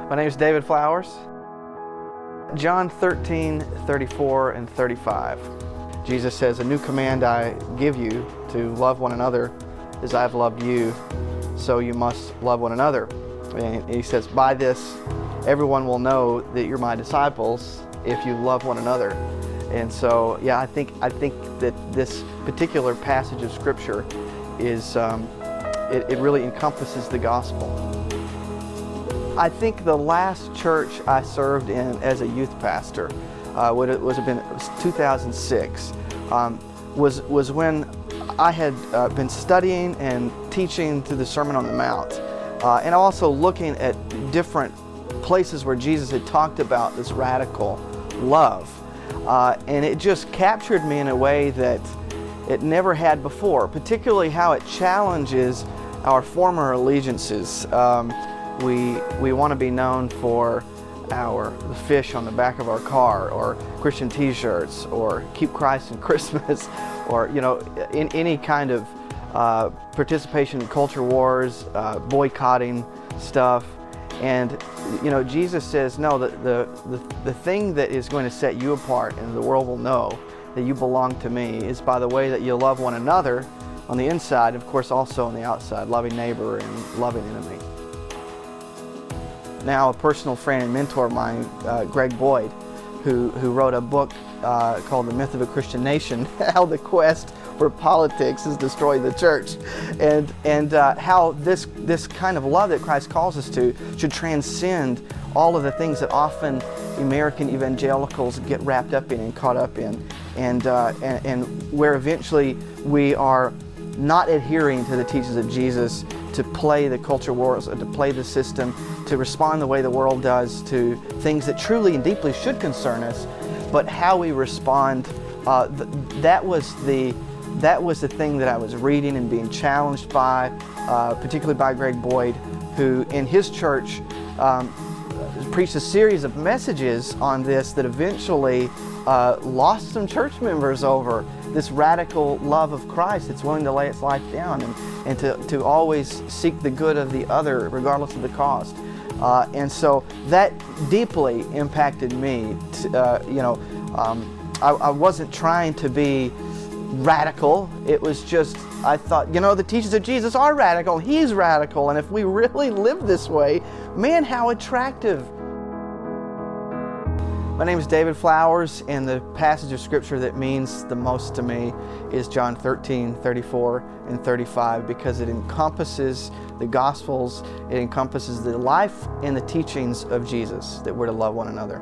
My name is David Flowers. John 13:34 and 35. Jesus says, "A new command I give you, to love one another as I have loved you, so you must love one another." And he says, "By this, everyone will know that you're my disciples if you love one another." And so, yeah, I think that this particular passage of Scripture is it really encompasses the gospel. I think the last church I served in as a youth pastor it was 2006, was when I had been studying and teaching through the Sermon on the Mount, and also looking at different places where Jesus had talked about this radical love, and it just captured me in a way that it never had before, particularly how it challenges our former allegiances. We want to be known for the fish on the back of our car, or Christian t-shirts, or Keep Christ in Christmas, or in any kind of participation in culture wars, boycotting stuff. And Jesus says, no, the thing that is going to set you apart and the world will know that you belong to me is by the way that you love one another on the inside, of course also on the outside, loving neighbor and loving enemy. Now a personal friend and mentor of mine, Greg Boyd, who wrote a book called The Myth of a Christian Nation, how the quest for politics has destroyed the church, and how this kind of love that Christ calls us to should transcend all of the things that often American evangelicals get wrapped up in and caught up in, and where eventually we are not adhering to the teachings of Jesus to play the culture wars, or to play the system, to respond the way the world does to things that truly and deeply should concern us, but how we respond. That was the thing that I was reading and being challenged by, particularly by Greg Boyd, who in his church preached a series of messages on this that eventually lost some church members over this radical love of Christ that's willing to lay its life down and to always seek the good of the other regardless of the cost. And so that deeply impacted me. I wasn't trying to be radical. It was just, I thought, the teachings of Jesus are radical. He's radical. And if we really live this way, man, how attractive. My name is David Flowers, and the passage of Scripture that means the most to me is John 13:34 and 35, because it encompasses the Gospels, it encompasses the life and the teachings of Jesus, that we're to love one another.